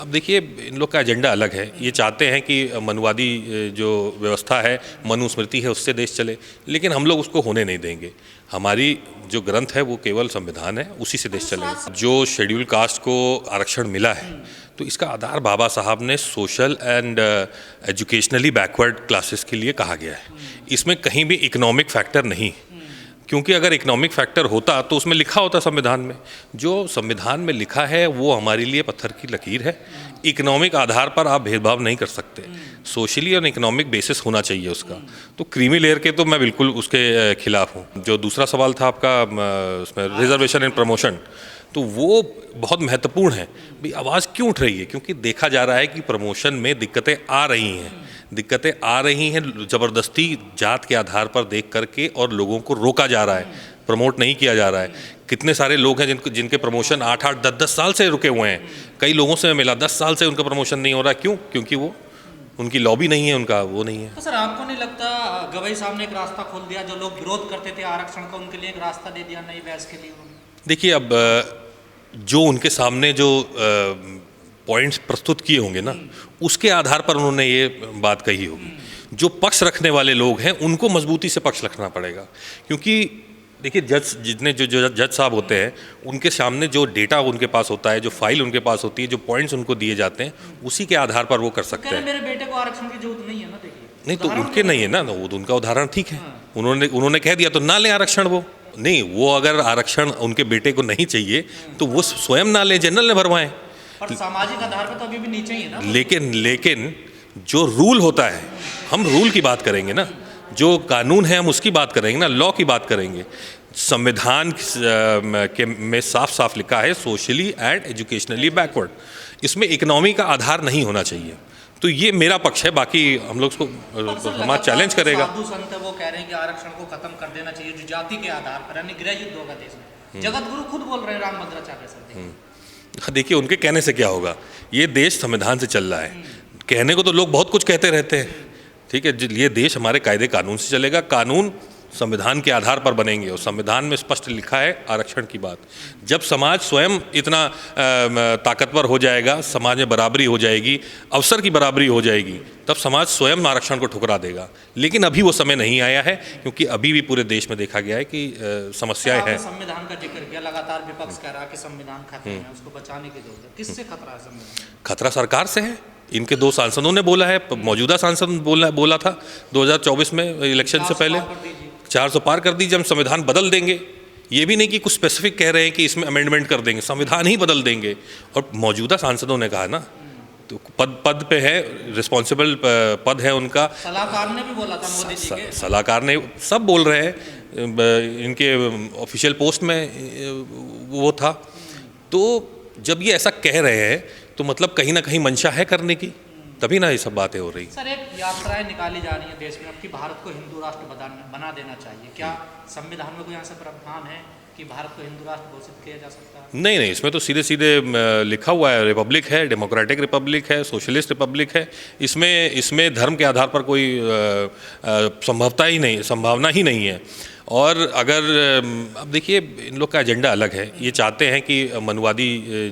अब देखिए, इन लोग का एजेंडा अलग है। ये चाहते हैं कि मनुवादी जो व्यवस्था है, मनुस्मृति है, उससे देश चले, लेकिन हम लोग उसको होने नहीं देंगे। हमारी जो ग्रंथ है वो केवल संविधान है, उसी से देश चलेगा। जो शेड्यूल कास्ट को आरक्षण मिला है, तो इसका आधार बाबा साहब ने social and educationally backward classes के लिए कहा गया है। इसमें कहीं भी इकोनॉमिक फैक्टर नहीं, क्योंकि अगर इकोनॉमिक फैक्टर होता तो उसमें लिखा होता संविधान में। जो संविधान में लिखा है वो हमारे लिए पत्थर की लकीर है। इकोनॉमिक आधार पर आप भेदभाव नहीं कर सकते, सोशली और इकोनॉमिक बेसिस होना चाहिए उसका। तो क्रीमी लेयर के तो मैं बिल्कुल उसके खिलाफ हूँ। जो दूसरा सवाल था आपका, उसमें रिजर्वेशन एंड प्रमोशन, तो वो बहुत महत्वपूर्ण है। भाई आवाज़ क्यों उठ रही है? क्योंकि देखा जा रहा है कि प्रमोशन में दिक्कतें आ रही हैं, ज़बरदस्ती जात के आधार पर देख करके, और लोगों को रोका जा रहा है, प्रमोट नहीं किया जा रहा है। कितने सारे लोग हैं जिनके प्रमोशन 8-8, 10-10 साल से रुके हुए हैं। कई लोगों से मिला 10 साल से उनका प्रमोशन नहीं हो रहा। क्यों? क्योंकि वो उनकी लॉबी नहीं है, उनका वो नहीं है। तो सर, आपको नहीं लगता गवई साहब ने एक रास्ता खोल दिया? जो लोग विरोध करते थे आरक्षण का, उनके लिए एक रास्ता दे दिया नई बहस के लिए उन्होंने। देखिए, अब जो उनके सामने जो पॉइंट्स प्रस्तुत किए होंगे ना, उसके आधार पर उन्होंने ये बात कही होगी। जो पक्ष रखने वाले लोग हैं उनको मजबूती से पक्ष रखना पड़ेगा, क्योंकि देखिए, जो जज साहब होते हैं, उनके सामने जो डेटा उनके पास होता है, जो फाइल उनके पास होती है, जो पॉइंट्स उनको दिए जाते हैं, उसी के आधार पर वो कर सकते हैं। मेरे बेटे को आरक्षण की जरूरत नहीं है ना, देखिए। नहीं तो उनके नहीं है ना, वो तो उनका उदाहरण ठीक है। उन्होंने कह दिया तो ना लें आरक्षण। वो नहीं, वो अगर आरक्षण उनके बेटे को नहीं चाहिए तो वो स्वयं ना लें, जनरल ने भरवाएं। पर सामाजिक आधार पर तो अभी भी नीचे ही है ना। लेकिन जो रूल होता है, हम रूल की बात करेंगे ना, जो कानून है हम उसकी बात करेंगे ना, लॉ की बात करेंगे। संविधान के में साफ साफ लिखा है सोशली एंड एजुकेशनली बैकवर्ड। इसमें इकोनॉमी का आधार नहीं होना चाहिए। तो ये मेरा पक्ष है, बाकी हम लोग उसको समाज चैलेंज करेगा। साधु संत वो कह रहे हैं कि आरक्षण को खत्म कर देना चाहिए, जो जाति के आधार पर, यानी गृह युद्ध होगा देश में। जगत गुरु खुद बोल रहे हैं, रामभद्राचार्य सर। देखिए, उनके कहने से क्या होगा? ये देश संविधान से चल रहा है। कहने को तो लोग बहुत कुछ कहते रहते हैं, ठीक है। ये देश हमारे कायदे कानून से चलेगा, कानून संविधान के आधार पर बनेंगे, और संविधान में स्पष्ट लिखा है आरक्षण की बात। जब समाज स्वयं इतना ताकतवर हो जाएगा, समाज में बराबरी हो जाएगी, अवसर की बराबरी हो जाएगी, तब समाज स्वयं आरक्षण को ठुकरा देगा। लेकिन अभी वो समय नहीं आया है, क्योंकि अभी भी पूरे देश में देखा गया है कि समस्याएं हैं। संविधान का जिक्र किया, लगातार विपक्ष कह रहा है कि संविधान खतरे में है, उसको बचाने की जरूरत है। किससे खतरा है संविधान? खतरा सरकार से है। इनके 2 सांसदों ने बोला है, मौजूदा सांसद बोला था 2024 में इलेक्शन से पहले, 400 पार कर दीजिए, हम संविधान बदल देंगे। ये भी नहीं कि कुछ स्पेसिफिक कह रहे हैं कि इसमें अमेंडमेंट कर देंगे, संविधान ही बदल देंगे। और मौजूदा सांसदों ने कहा ना, तो पद पे है, रिस्पॉन्सिबल पद है उनका। सलाहकार ने भी बोला था, मोदी जी के सलाहकार ने, सब बोल रहे हैं, इनके ऑफिशियल पोस्ट में वो था। तो जब ये ऐसा कह रहे हैं तो मतलब कहीं ना कहीं मंशा है करने की, तभी ना ये सब बातें हो रही। सर, एक यात्राएं निकाली जा रही हैं देश में अब कि भारत को हिंदू राष्ट्र बना देना चाहिए। क्या संविधान में कोई ऐसा प्रावधान है कि भारत को हिंदू राष्ट्र घोषित किया जा सकता है? नहीं, इसमें तो सीधे सीधे लिखा हुआ है, रिपब्लिक है, डेमोक्रेटिक रिपब्लिक है, सोशलिस्ट रिपब्लिक है। इसमें धर्म के आधार पर कोई संभावना ही नहीं है। और अगर अब देखिए, इन लोग का एजेंडा अलग है। ये चाहते हैं कि मनुवादी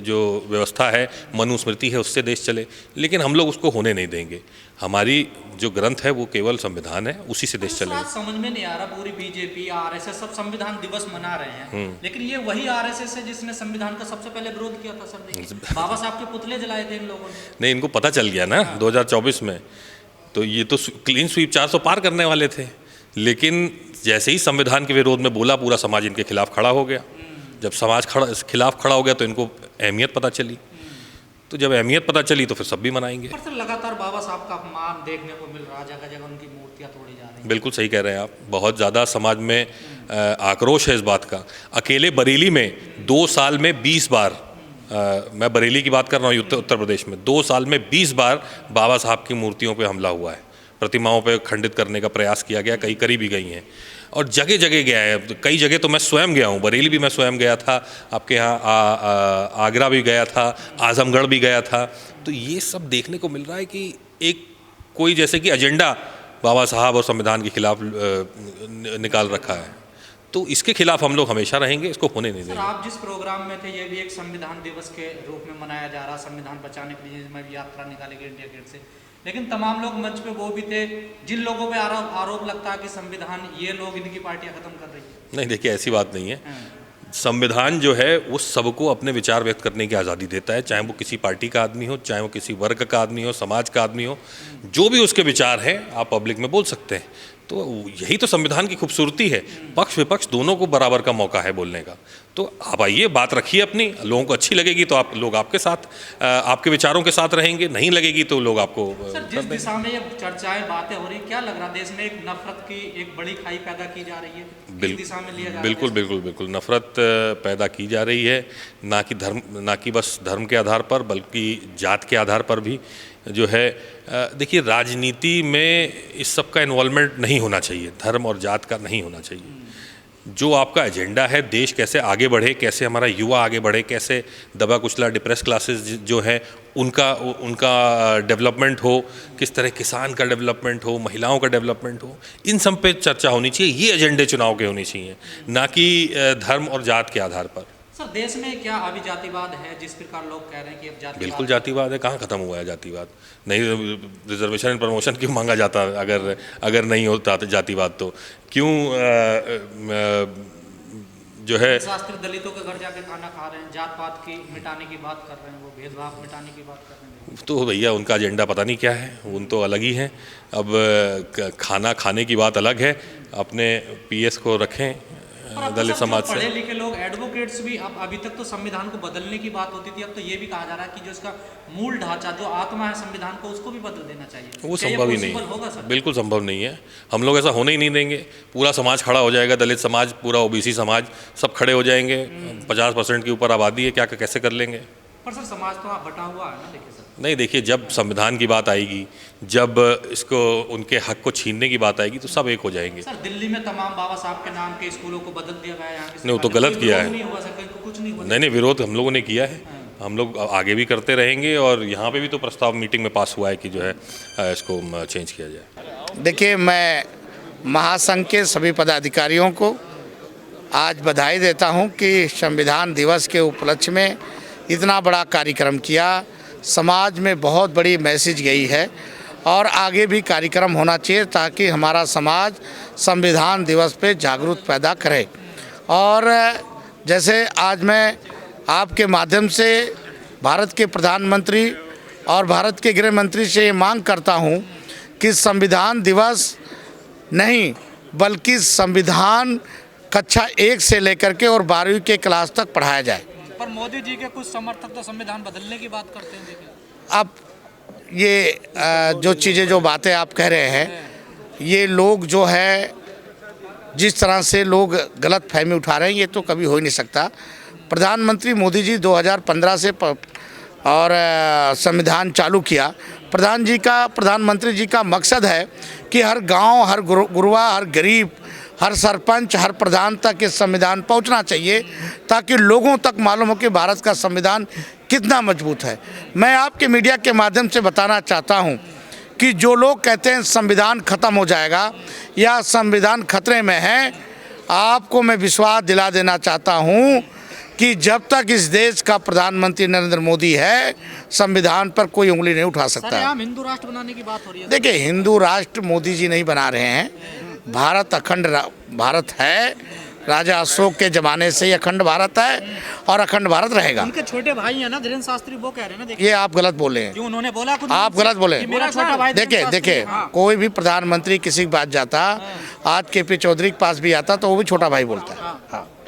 जो व्यवस्था है, मनुस्मृति है, उससे देश चले, लेकिन हम लोग उसको होने नहीं देंगे। हमारी जो ग्रंथ है वो केवल संविधान है, उसी से देश चलेगा। समझ में नहीं आ रहा, पूरी बीजेपी, आरएसएस सब संविधान दिवस मना रहे हैं, लेकिन ये वही आरएसएस है जिसने संविधान का सबसे पहले विरोध किया था। सर देखिए, बाबा साहब के पुतले जलाए थे इन लोगों ने। नहीं, इनको पता चल गया ना 2024 में, तो ये तो क्लीन स्वीप 400 पार करने वाले थे। लेकिन जैसे ही संविधान के विरोध में बोला, पूरा समाज इनके खिलाफ खड़ा हो गया। जब समाज खिलाफ खड़ा हो गया तो इनको अहमियत पता चली। तो जब अहमियत पता चली तो फिर सब भी मनाएंगे। पर सर, लगातार बाबा साहब का अपमान देखने को मिल रहा, जगह जगह उनकी मूर्तियां तोड़ी जा रही हैं। बिल्कुल सही कह रहे हैं आप। बहुत ज़्यादा समाज में आक्रोश है इस बात का। अकेले बरेली में 2 साल में 20 बार, मैं बरेली की बात कर रहा हूँ, उत्तर प्रदेश में 2 साल में 20 बार बाबा साहब की मूर्तियों पर हमला हुआ है। प्रतिमाओं पे खंडित करने का प्रयास किया गया, कई करी भी गई हैं, और जगह जगह गया है। कई जगह तो मैं स्वयं गया हूँ, बरेली भी मैं स्वयं गया था, आपके यहाँ आगरा भी गया था, आजमगढ़ भी गया था। तो ये सब देखने को मिल रहा है कि एक कोई जैसे कि एजेंडा बाबा साहब और संविधान के खिलाफ निकाल रखा है। तो इसके खिलाफ हम लोग हमेशा रहेंगे, इसको होने नहीं सर देंगे। आप जिस प्रोग्राम में थे ये भी एक संविधान दिवस के रूप में मनाया जा रहा, संविधान बचाने के लिए जिसमें यात्रा निकाली गई इंडिया गेट से, लेकिन तमाम लोग मंच पे वो भी थे जिन लोगों पे आरोप लगता है कि संविधान ये लोग इनकी पार्टियां खत्म कर रही है। नहीं, देखिए ऐसी बात नहीं है। संविधान जो है वो सबको अपने विचार व्यक्त करने की आज़ादी देता है, चाहे वो किसी पार्टी का आदमी हो, चाहे वो किसी वर्ग का आदमी हो, समाज का आदमी हो, जो भी उसके विचार हैं आप पब्लिक में बोल सकते हैं। तो यही तो संविधान की खूबसूरती है, पक्ष विपक्ष दोनों को बराबर का मौका है बोलने का। तो आप आइए, बात रखिए अपनी, लोगों को अच्छी लगेगी तो आप लोग आपके साथ, आपके विचारों के साथ रहेंगे, नहीं लगेगी तो लोग आपको सर जिस दिशा में ये चर्चाएं बातें हो रही, क्या लग रहा है देश में एक नफरत की एक बड़ी खाई पैदा की जा रही है, किस दिशा में लिया जा रहा है? बिल्कुल बिल्कुल बिल्कुल नफरत पैदा की जा रही है, ना कि बस धर्म के आधार पर बल्कि जात के आधार पर भी जो है। देखिए राजनीति में इस सब का इन्वॉल्वमेंट नहीं होना चाहिए, धर्म और जात का नहीं होना चाहिए। जो आपका एजेंडा है, देश कैसे आगे बढ़े, कैसे हमारा युवा आगे बढ़े, कैसे दबा कुचला डिप्रेस क्लासेस जो है उनका डेवलपमेंट हो, किस तरह किसान का डेवलपमेंट हो, महिलाओं का डेवलपमेंट हो, इन सब पे चर्चा होनी चाहिए। ये एजेंडे चुनाव के होने चाहिए, ना कि धर्म और जात के आधार पर। सर देश में क्या अभी जातिवाद है जिस प्रकार लोग कह रहे हैं कि अब जातिवाद? बिल्कुल जातिवाद है, कहाँ ख़त्म हुआ है जातिवाद? नहीं, रिजर्वेशन एंड प्रमोशन क्यों मांगा जाता अगर नहीं होता जातिवाद तो क्यों जो है शास्त्री दलितों के घर जाके खाना खा रहे हैं, जात पात की मिटाने की बात कर रहे हैं, वो भेदभाव मिटाने की बात कर रहे हैं। तो भैया उनका एजेंडा पता नहीं क्या है, उन तो अलग ही हैं। अब खाना खाने की बात अलग है, अपने पीएस को रखें दलित समाज से। पढ़े लिखे लोग, एडवोकेट्स भी, अब अभी तक तो संविधान को बदलने की बात होती थी, अब तो ये भी कहा जा रहा है कि जो इसका मूल ढांचा, जो आत्मा है संविधान को, उसको भी बदल देना चाहिए। वो संभव ही नहीं होगा है, सर? बिल्कुल संभव नहीं है। हम लोग ऐसा होने ही नहीं देंगे। पूरा समाज खड़ा हो जाएगा, दलित समाज, पूरा ओबीसी समाज, सब खड़े हो जाएंगे। 50% के ऊपर आबादी है, क्या कैसे कर लेंगे? पर सर समाज तो बटा हुआ है ना, देखिए सर। नहीं, देखिए जब संविधान की बात आएगी, जब इसको उनके हक को छीनने की बात आएगी तो सब एक हो जाएंगे। सर दिल्ली में तमाम बाबा साहब के नाम के स्कूलों को बदल दिया गया है, यहाँ नहीं, वो तो गलत किया है। नहीं हुआ सर, कुछ नहीं हुआ। नहीं, विरोध हम लोगों ने किया है, हम लोग आगे भी करते रहेंगे, और यहाँ पे भी तो प्रस्ताव मीटिंग में पास हुआ है कि जो है इसको चेंज किया जाए। देखिए, मैं महासंघ के सभी पदाधिकारियों को आज बधाई देता हूं कि संविधान दिवस के उपलक्ष्य में इतना बड़ा कार्यक्रम किया। समाज में बहुत बड़ी मैसेज गई है और आगे भी कार्यक्रम होना चाहिए ताकि हमारा समाज संविधान दिवस पे जागरूक पैदा करे। और जैसे आज मैं आपके माध्यम से भारत के प्रधानमंत्री और भारत के गृह मंत्री से ये मांग करता हूं कि संविधान दिवस नहीं बल्कि संविधान कक्षा 1 से लेकर के और 12वीं के क्लास तक पढ़ाया जाए। पर मोदी जी के कुछ समर्थक तो संविधान बदलने की बात करते हैं। देखिए अब ये जो चीज़ें, जो बातें आप कह रहे हैं, ये लोग जो है जिस तरह से लोग गलत फहमी उठा रहे हैं, ये तो कभी हो ही नहीं सकता। प्रधानमंत्री मोदी जी 2015 से और संविधान चालू किया। प्रधानमंत्री जी का मकसद है कि हर गांव, हर गुरबा, हर गरीब, हर सरपंच, हर प्रधान तक ये संविधान पहुंचना चाहिए ताकि लोगों तक मालूम हो कि भारत का संविधान कितना मजबूत है। मैं आपके मीडिया के माध्यम से बताना चाहता हूं कि जो लोग कहते हैं संविधान खत्म हो जाएगा या संविधान खतरे में है, आपको मैं विश्वास दिला देना चाहता हूं कि जब तक इस देश का प्रधानमंत्री नरेंद्र मोदी है, संविधान पर कोई उंगली नहीं उठा सकता है। हिंदू राष्ट्र बनाने की बात हो रही है। देखिए, हिंदू राष्ट्र मोदी जी नहीं बना रहे हैं। भारत अखंड भारत है, राजा अशोक के जमाने से ही अखंड भारत है और अखंड भारत रहेगा। उनके छोटे भाई हैं ना धीरेन्द्र शास्त्री, वो कह रहे हैं ना। ये आप गलत बोले हैं। क्यों उन्होंने बोला? आप गलत बोले। मेरा छोटा भाई। देखिए, कोई भी प्रधानमंत्री किसी के पास जाता, आज KP चौधरी के पास भी आता तो वो भी छोटा भाई बोलता है। हाँ।